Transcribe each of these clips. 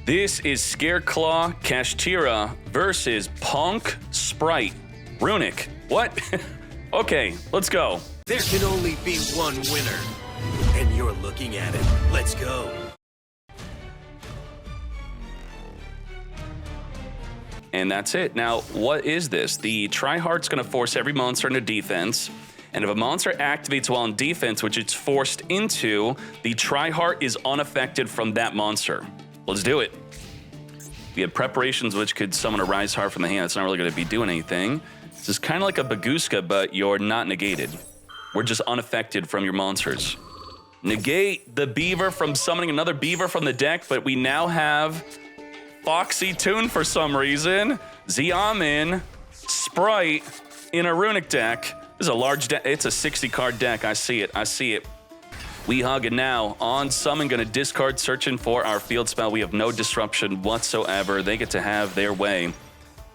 This is Scareclaw Kashtira versus Punk Sprite Runic. What? Okay, let's go. There can only be one winner, and you're looking at it. Let's go. And that's it. Now, what is this? The Tryhard's going to force every monster into defense, and if a monster activates while in defense, which it's forced into, the Tryhard is unaffected from that monster. Let's do it. We have preparations, which could summon a Rise Heart from the hand. It's not really going to be doing anything. This is kind of like a Baguska, but you're not negated. We're just unaffected from your monsters. Negate the Beaver from summoning another Beaver from the deck, but we now have Foxy Toon for some reason. Xiaomin, Sprite in a Runic deck. This is a large deck. It's a 60-card deck. I see it. We hug it now. On summon, gonna discard, searching for our field spell. We have no disruption whatsoever. They get to have their way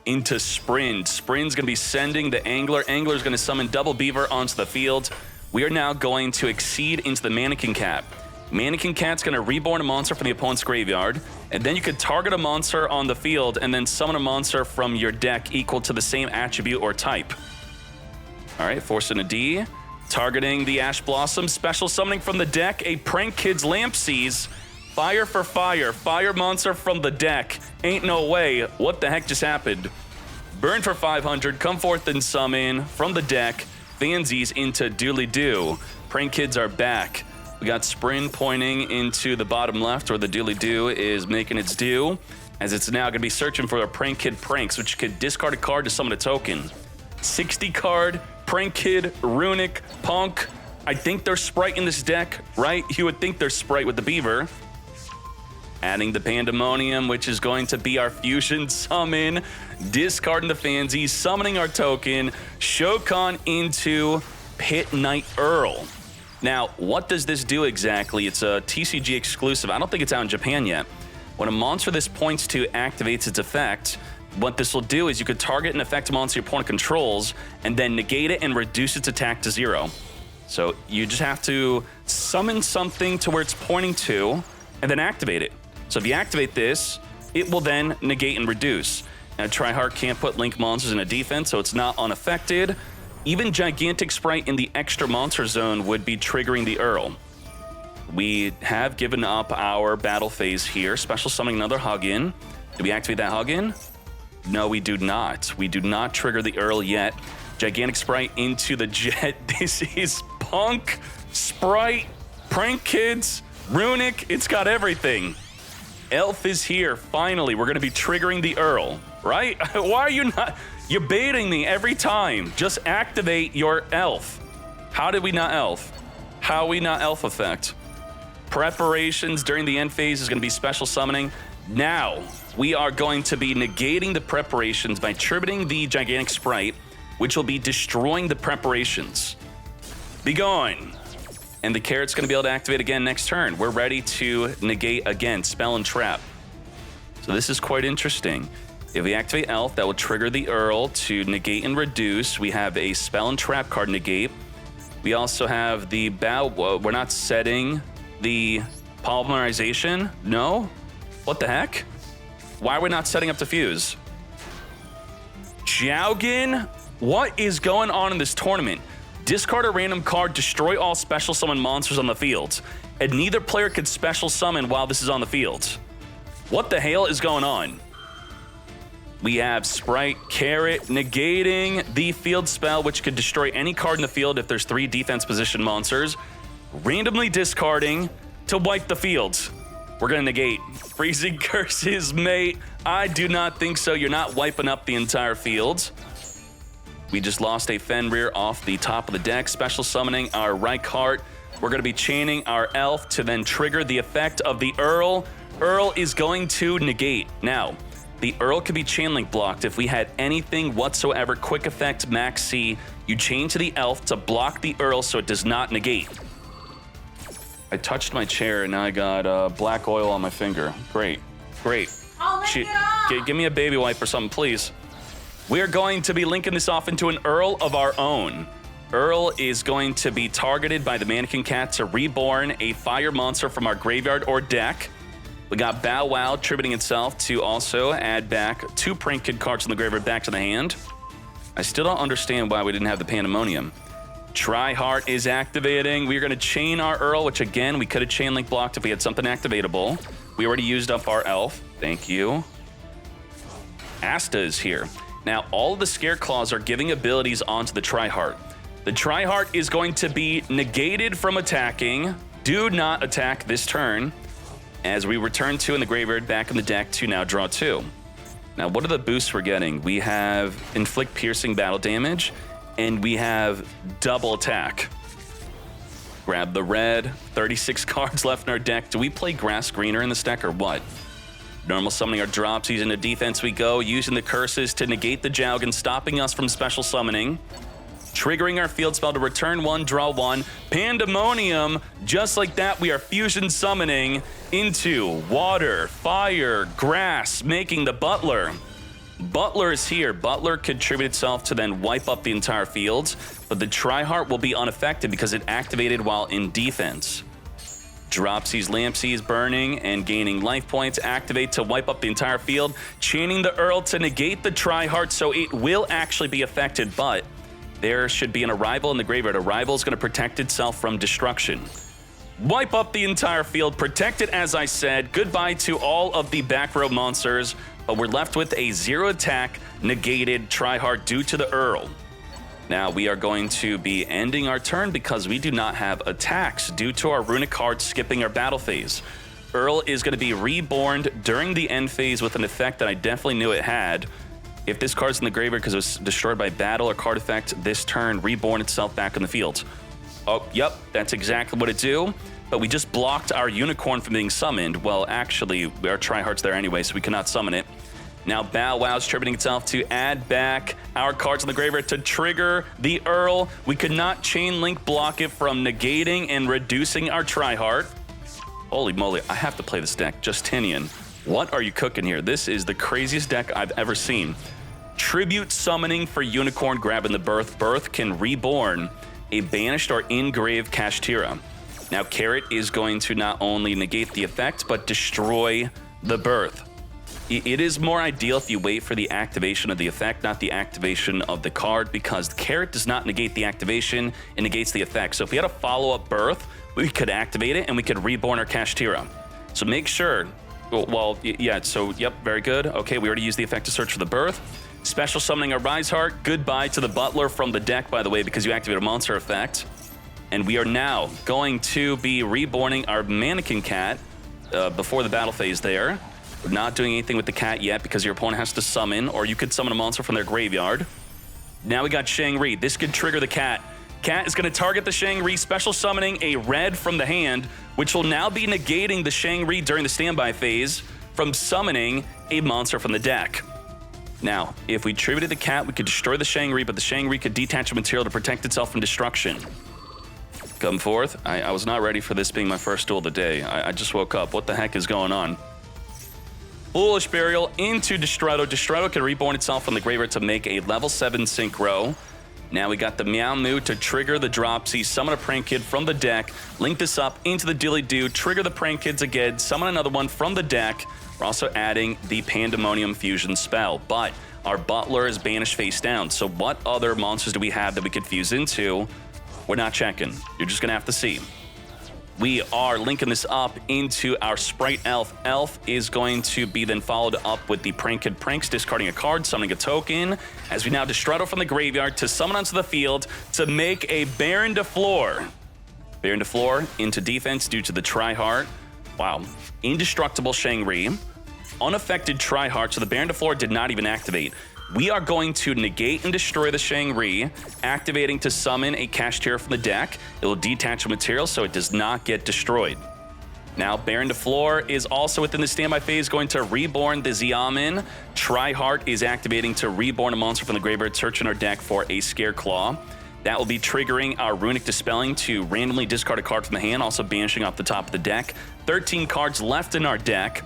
into Sprin. Sprin's gonna be sending the Angler. Angler's gonna summon double Beaver onto the field. We are now going to exceed into the Mannequin Cat. Mannequin Cat's gonna reborn a monster from the opponent's graveyard, and then you could target a monster on the field and then summon a monster from your deck equal to the same attribute or type. All right, forcing a D. Targeting the Ash Blossom, special summoning from the deck, a Prank Kids Lampseas. Fire for fire, fire monster from the deck. Ain't no way, what the heck just happened? Burn for 500, come forth and summon from the deck, Fansies into Dooley Doo. Prank Kids are back. We got Sprin pointing into the bottom left where the Dooley Doo is making its due, as it's now gonna be searching for a Prank Kid Pranks, which could discard a card to summon a token. 60 card, Prank Kid, Runic, Punk. I think there's Sprite in this deck, right? You would think there's Sprite with the Beaver. Adding the Pandemonium, which is going to be our fusion summon. Discarding the Fansies, summoning our token. Shokan into Pit Knight Earl. Now, what does this do exactly? It's a TCG exclusive. I don't think it's out in Japan yet. When a monster this points to activates its effect, what this will do is you could target an effect monster your opponent controls and then negate it and reduce its attack to 0. So you just have to summon something to where it's pointing to and then activate it. So if you activate this, it will then negate and reduce. Now Tryhard can't put Link monsters in a defense, so it's not unaffected. Even Gigantic Sprite in the extra monster zone would be triggering the Earl. We have given up our battle phase here. Special summoning another Hug-In. Do we activate that Hug-In? No, we do not. We do not trigger the Earl yet. Gigantic Sprite into the Jet. This is Punk, Sprite, Prank Kids, Runic. It's got everything. Elf is here. Finally, we're going to be triggering the Earl, right? Why are you not? You're baiting me every time. Just activate your Elf. How did we not Elf? How we not Elf effect? Preparations during the end phase is going to be special summoning. Now, we are going to be negating the preparations by tributing the Gigantic Sprite, which will be destroying the preparations. Be gone. And the Carrot's going to be able to activate again next turn. We're ready to negate again, Spell and Trap. So this is quite interesting. If we activate Elf, that will trigger the Earl to negate and reduce. We have a Spell and Trap card negate. We also have the we're not setting the Polymerization. No? What the heck? Why are we not setting up Diffuse? Jiaogin? What is going on in this tournament? Discard a random card, destroy all special summon monsters on the field, and neither player can special summon while this is on the field. What the hell is going on? We have Sprite, Carrot, negating the field spell, which could destroy any card in the field if there's 3 defense position monsters, randomly discarding to wipe the field. We're gonna negate. Freezing Curses, mate. I do not think so. You're not wiping up the entire field. We just lost a Fenrir off the top of the deck. Special summoning our Reichardt. We're gonna be chaining our Elf to then trigger the effect of the Earl. Earl is going to negate. Now, the Earl could be chain link blocked if we had anything whatsoever. Quick effect, Max C. You chain to the Elf to block the Earl so it does not negate. I touched my chair and now I got black oil on my finger. Great, great. I'll link it off. Give me a baby wipe or something, please. We're going to be linking this off into an Earl of our own. Earl is going to be targeted by the Mannequin Cat to reborn a fire monster from our graveyard or deck. We got Bow Wow tributing itself to also add back 2 Prank Kid cards from the graveyard back to the hand. I still don't understand why we didn't have the Pandemonium. Tryhard is activating. We're going to chain our Earl, which again, we could have chain link blocked if we had something activatable. We already used up our Elf. Thank you. Asta is here. Now, all of the Scare Claws are giving abilities onto the Tryhard. The Tryhard is going to be negated from attacking. Do not attack this turn, as we return 2 in the graveyard back in the deck to now draw 2. Now, what are the boosts we're getting? We have Inflict Piercing Battle Damage, and we have Double Attack. Grab the red. 36 cards left in our deck. Do we play Grass Greener in this deck or what? Normal summoning our drops. Using the defense we go. Using the curses to negate the Jowgen, stopping us from special summoning. Triggering our field spell to return 1, draw 1. Pandemonium. Just like that, we are fusion summoning into water, fire, grass, making the Butler. Butler is here. Butler contribute itself to then wipe up the entire field, but the Tryhard will be unaffected because it activated while in defense. Dropsies, Lampsies burning and gaining life points. Activate to wipe up the entire field. Chaining the Earl to negate the Tryhard, so it will actually be affected, but there should be an Arrival in the graveyard. Arrival is going to protect itself from destruction. Wipe up the entire field. Protect it, as I said. Goodbye to all of the back row monsters. But we're left with a 0 attack negated Tryhard due to the Earl. Now we are going to be ending our turn because we do not have attacks due to our runic card skipping our battle phase. Earl is going to be reborn during the end phase with an effect that I definitely knew it had. If this card's in the graveyard because it was destroyed by battle or card effect, this turn reborn itself back in the field. Oh, yep, that's exactly what it do. But we just blocked our unicorn from being summoned. Well, actually, our Tryhard's there anyway, so we cannot summon it. Now Bow Wow's tributing itself to add back our cards in the graveyard to trigger the Earl. We could not chain link block it from negating and reducing our Tryhard. Holy moly, I have to play this deck. Justinian, what are you cooking here? This is the craziest deck I've ever seen. Tribute summoning for Unicorn, grabbing the Birth. Birth can reborn a banished or engrave Kashtira. Now Carrot is going to not only negate the effect, but destroy the Birth. It is more ideal if you wait for the activation of the effect, not the activation of the card, because the Carrot does not negate the activation, it negates the effect. So if we had a follow-up Birth, we could activate it and we could reborn our Kashtira. So make sure, well, yeah, so yep, very good. Okay, we already used the effect to search for the Birth. Special summoning a Rise Heart. Goodbye to the Butler from the deck, by the way, because you activate a monster effect. And we are now going to be reborning our Mannequin Cat before the battle phase there. We're not doing anything with the cat yet because your opponent has to summon, or you could summon a monster from their graveyard. Now we got Shang-Ri. This could trigger the cat. Cat is going to target the Shang-Ri, special summoning a red from the hand, which will now be negating the Shang-Ri during the standby phase from summoning a monster from the deck. Now, if we tributed the cat, we could destroy the Shang-Ri, but the Shang-Ri could detach a material to protect itself from destruction. Come forth. I was not ready for this being my first duel of the day. I just woke up. What the heck is going on? Foolish Burial into Destrudo. Destrudo can reborn itself from the graveyard to make a level 7 Synchro. Now we got the Meow Moo to trigger the Dropsy, summon a Prank Kid from the deck, link this up into the Dilly Doo, trigger the Prank Kids again, summon another one from the deck. We're also adding the Pandemonium Fusion spell, but our Butler is banished face down. So what other monsters do we have that we could fuse into? We're not checking. You're just gonna have to see. We are linking this up into our Sprite Elf. Elf is going to be then followed up with the Prank Kid Pranks, discarding a card, summoning a token, as we now Destrudo from the graveyard to summon onto the field to make a Baron de Flor. Baron de Flor into defense due to the Tryhard. Wow. Indestructible Shang-Ri. Unaffected Tryhard, so the Baron de Flor did not even activate. We are going to negate and destroy the Shang-Ri, activating to summon a Kashtira from the deck. It will detach a material so it does not get destroyed. Now, Baron de Flor is also within the standby phase, going to reborn the Xiamen. Tryhard is activating to reborn a monster from the graveyard, searching our deck for a Scareclaw. That will be triggering our Runic Dispelling to randomly discard a card from the hand, also banishing off the top of the deck. 13 cards left in our deck.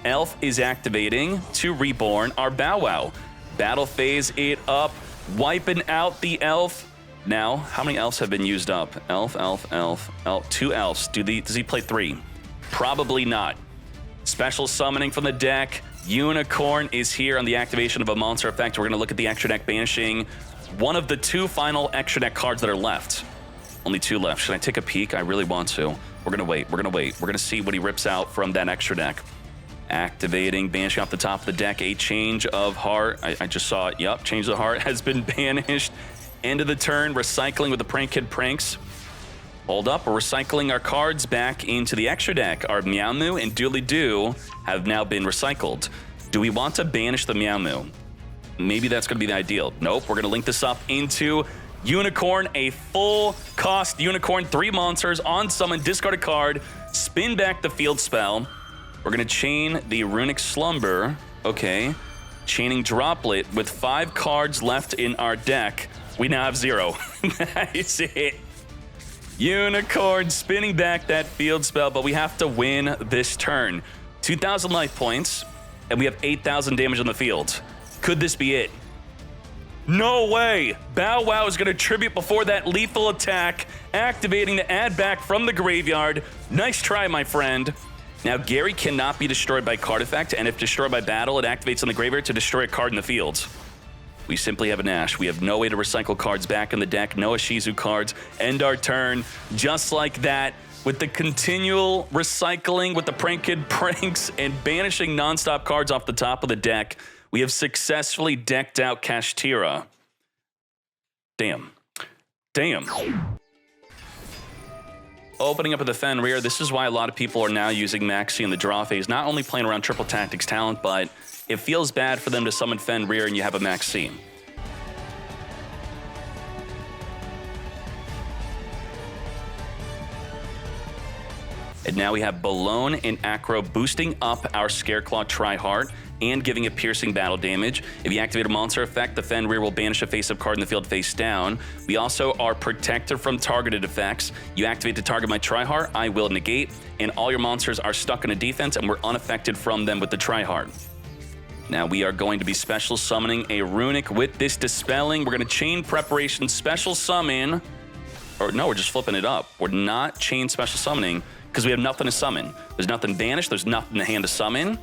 Elf is activating to reborn our Bow Wow. Battle phase it up, wiping out the Elf. Now, how many elves have been used up? Elf, elf, elf, elf. 2 elves. Does he play 3? Probably not. Special summoning from the deck. Unicorn is here on the activation of a monster effect. We're going to look at the extra deck banishing one of the 2 final extra deck cards that are left. Only 2 left. Should I take a peek? I really want to. We're going to wait. We're going to wait. We're going to see what he rips out from that extra deck. Activating, banishing off the top of the deck, a Change of Heart. I just saw it. Yep, Change of Heart has been banished. End of the turn, recycling with the Prank Kid Pranks. Hold up, we're recycling our cards back into the extra deck. Our Meow Moo and Dooley Doo have now been recycled. Do we want to banish the Meow Moo? Maybe that's going to be the ideal. Nope, we're going to link this up into Unicorn, a full cost Unicorn, 3 monsters on summon, discard a card, spin back the field spell. We're going to chain the Runic Slumber. Okay. Chaining Droplet with 5 cards left in our deck. We now have 0. That's it. Unicorn spinning back that field spell, but we have to win this turn. 2,000 life points, and we have 8,000 damage on the field. Could this be it? No way! Bow Wow is going to tribute before that lethal attack, activating the add back from the graveyard. Nice try, my friend. Now, Gary cannot be destroyed by card effect, and if destroyed by battle, it activates on the graveyard to destroy a card in the field. We simply have an Ash. We have no way to recycle cards back in the deck. No Ashizu cards. End our turn just like that. With the continual recycling with the Prank Kid Pranks and banishing nonstop cards off the top of the deck, we have successfully decked out Kashtira. Damn. Damn. Opening up with the Fenrir, this is why a lot of people are now using Maxi in the draw phase. Not only playing around Triple Tactics talent, but it feels bad for them to summon Fenrir and you have a Maxi. And now we have Balone and Acro boosting up our Scareclaw Tryhard and giving it piercing battle damage. If you activate a monster effect, the Fenrir will banish a face-up card in the field face down. We also are protected from targeted effects. You activate to target my Tryhard, I will negate, and all your monsters are stuck in a defense and we're unaffected from them with the Tryhard. Now we are going to be special summoning a Runic with this Dispelling. We're going to chain preparation special summon. Or no, we're just flipping it up. We're not chain special summoning because we have nothing to summon. There's nothing banished. There's nothing to hand to summon.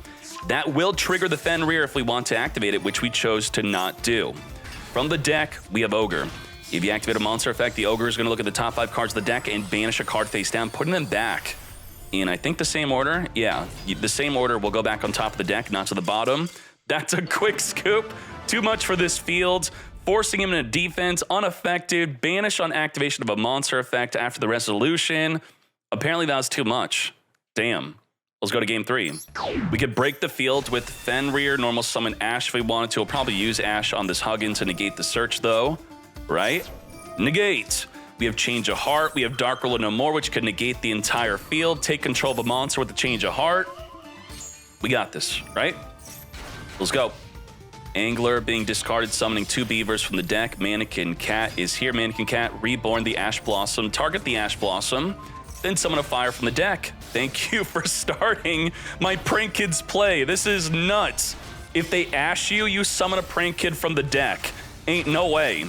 That will trigger the Fenrir if we want to activate it, which we chose to not do. From the deck, we have Ogre. If you activate a monster effect, the Ogre is going to look at the top 5 cards of the deck and banish a card face down, putting them back in, I think, the same order. Yeah, the same order will go back on top of the deck, not to the bottom. That's a quick scoop. Too much for this field. Forcing him into defense, unaffected, banish on activation of a monster effect after the resolution. Apparently that was too much. Damn. Let's go to game 3. We could break the field with Fenrir, normal summon Ash if we wanted to. We'll probably use Ash on this Huggins to negate the search though, right? Negate. We have Change of Heart. We have Dark Ruler No More, which could negate the entire field. Take control of a monster with the Change of Heart. We got this, right? Let's go. Angler being discarded, summoning 2 beavers from the deck. Mannequin Cat is here. Mannequin Cat, reborn the Ash Blossom. Target the Ash Blossom. Then summon a fire from the deck. Thank you for starting my Prank Kids play. This is nuts. If they ash you, you summon a Prank Kid from the deck. Ain't no way.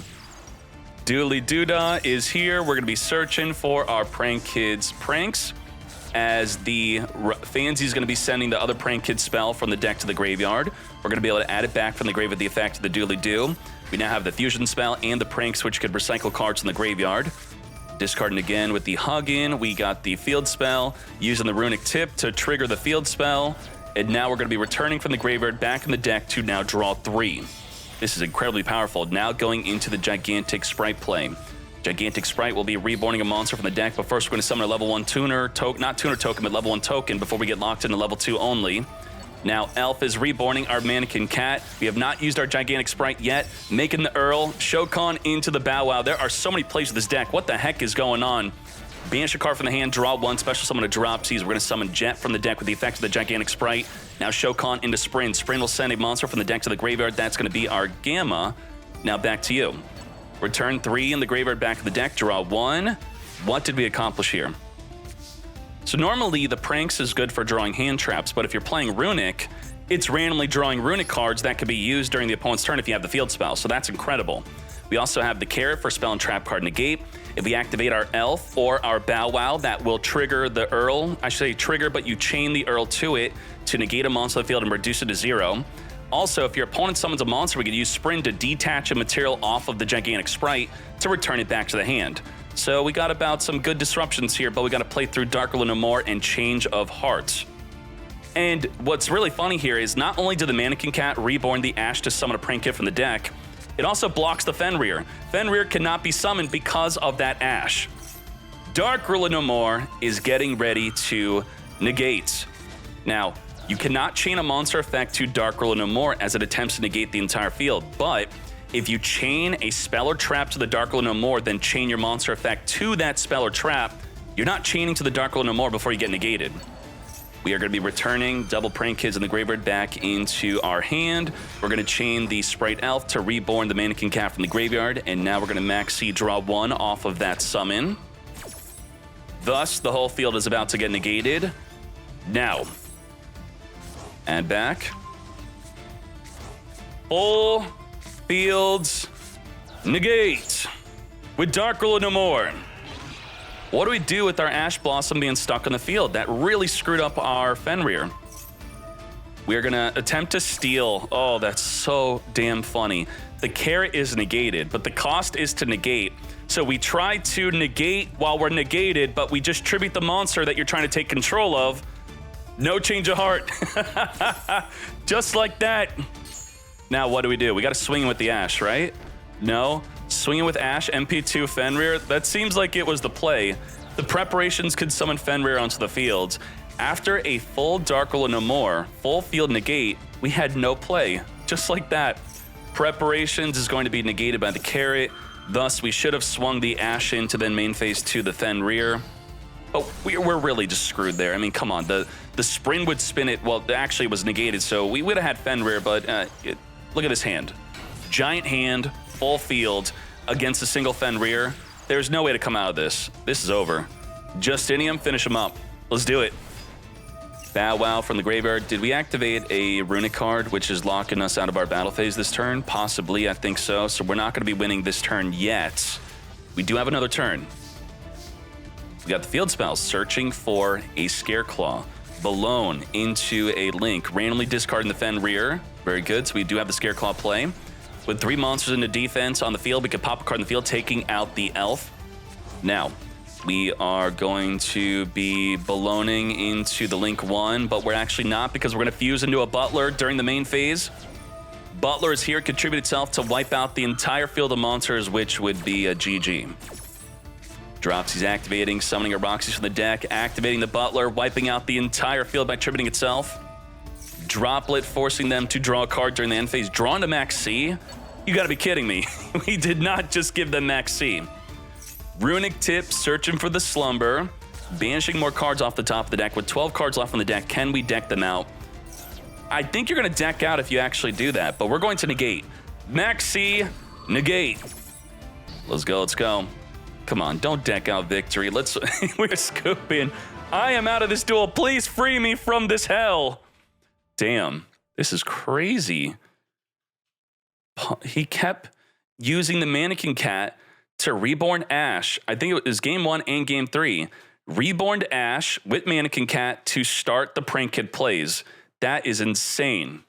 Dooley Doodah is here. We're gonna be searching for our Prank Kids pranks as the Fancy is gonna be sending the other Prank Kid spell from the deck to the graveyard. We're gonna be able to add it back from the grave with the effect of the Dooley Doo. We now have the fusion spell and the pranks, which could recycle cards in the graveyard. Discarding again with the Hug-In. We got the field spell, using the Runic Tip to trigger the field spell. And now we're going to be returning from the graveyard back in the deck to now draw 3. This is incredibly powerful. Now going into the Gigantic Sprite play. Gigantic Sprite will be reborning a monster from the deck, but first we're going to summon a level 1 tuner, not tuner token, but level 1 token before we get locked into level 2 only. Now Elf is reborning our Mannequin Cat. We have not used our Gigantic Sprite yet. Making the Earl, Shokan into the Bow Wow. There are so many plays with this deck. What the heck is going on? Banish a card from the hand, draw 1, special summon a Dropsies. We're going to summon Jet from the deck with the effect of the Gigantic Sprite. Now Shokan into Sprin. Sprin will send a monster from the deck to the graveyard. That's going to be our Gamma. Now back to you. Return 3 in the graveyard, back of the deck, draw 1. What did we accomplish here? So normally the pranks is good for drawing hand traps, but if you're playing Runic, it's randomly drawing Runic cards that could be used during the opponent's turn if you have the field spell, so that's incredible. We also have the Carrot for spell and trap card negate, If we activate our Elf or our Bow Wow, that will trigger the Earl. I should say trigger, but you chain the Earl to it to negate a monster on the field and reduce it to 0. Also, if your opponent summons a monster, we could use Sprint to detach a material off of the Gigantic Sprite to return it back to the hand. So we got about some good disruptions here, but we got to play through Dark Ruler No More and Change of Heart. And what's really funny here is not only did the Mannequin Cat reborn the Ash to summon a Prank Kit from the deck, it also blocks the Fenrir. Fenrir cannot be summoned because of that Ash. Dark Ruler No More is getting ready to negate. Now, you cannot chain a monster effect to Dark Ruler No More as it attempts to negate the entire field, but if you chain a spell or trap to the Dark Ruler No More, then chain your monster effect to that spell or trap, you're not chaining to the Dark Ruler No More before you get negated. We are going to be returning double Prank Kids and the Graveyard back into our hand. We're going to chain the Sprite Elf to reborn the Mannequin Cat from the graveyard, and now we're going to maxi draw 1 off of that summon. Thus, the whole field is about to get negated. Now, add back. Full fields negate with Dark Ruler No More. What do we do with our Ash Blossom being stuck on the field? That really screwed up our Fenrir. We're gonna attempt to steal. Oh, that's so damn funny. The carrot is negated, but the cost is to negate. So we try to negate while we're negated, but we just tribute the monster that you're trying to take control of. No change of heart. Just like that. Now, what do? We got to swing with the Ash, right? No. Swinging with Ash, MP2 Fenrir, that seems like it was the play. The preparations could summon Fenrir onto the field. After a full Dark Ruler No More, full field negate, we had no play. Just like that. Preparations is going to be negated by the carrot. Thus, we should have swung the Ash in to then main phase to the Fenrir. But we're really just screwed there. I mean, come on. The Spring would spin it. Well, actually, it was negated, so we would have had Fenrir, but look at this hand. Giant hand, full field, against a single Fenrir. There's no way to come out of this. This is over. Justinium, finish him up. Let's do it. Bow Wow from the graveyard. Did we activate a Runic card, which is locking us out of our battle phase this turn? Possibly, I think so. So we're not going to be winning this turn yet. We do have another turn. We got the field spells, searching for a Scareclaw. Balone into a Link, randomly discarding the Fenrir. Very good, so we do have the Scareclaw play. With 3 monsters into defense on the field, we could pop a card in the field, taking out the Elf. Now, we are going to be balloning into the Link 1, but we're actually not, because we're going to fuse into a Butler during the main phase. Butler is here, contribute itself to wipe out the entire field of monsters, which would be a GG. Dropsy's activating, summoning a Roxy from the deck, activating the Butler, wiping out the entire field by tributing itself. Droplet, forcing them to draw a card during the end phase. Drawn to Max C? You gotta be kidding me. We did not just give them Max C. Runic Tip, searching for the Slumber, banishing more cards off the top of the deck. With 12 cards left on the deck, can we deck them out? I think you're gonna deck out if you actually do that, but we're going to negate. Max C, negate. Let's go, let's go. Come on, don't deck out victory. We're scooping. I am out of this duel. Please free me from this hell. Damn, this is crazy. He kept using the Mannequin Cat to reborn Ash. I think it was game 1 and game 3. Reborn Ash with Mannequin Cat to start the Prank Kid plays. That is insane.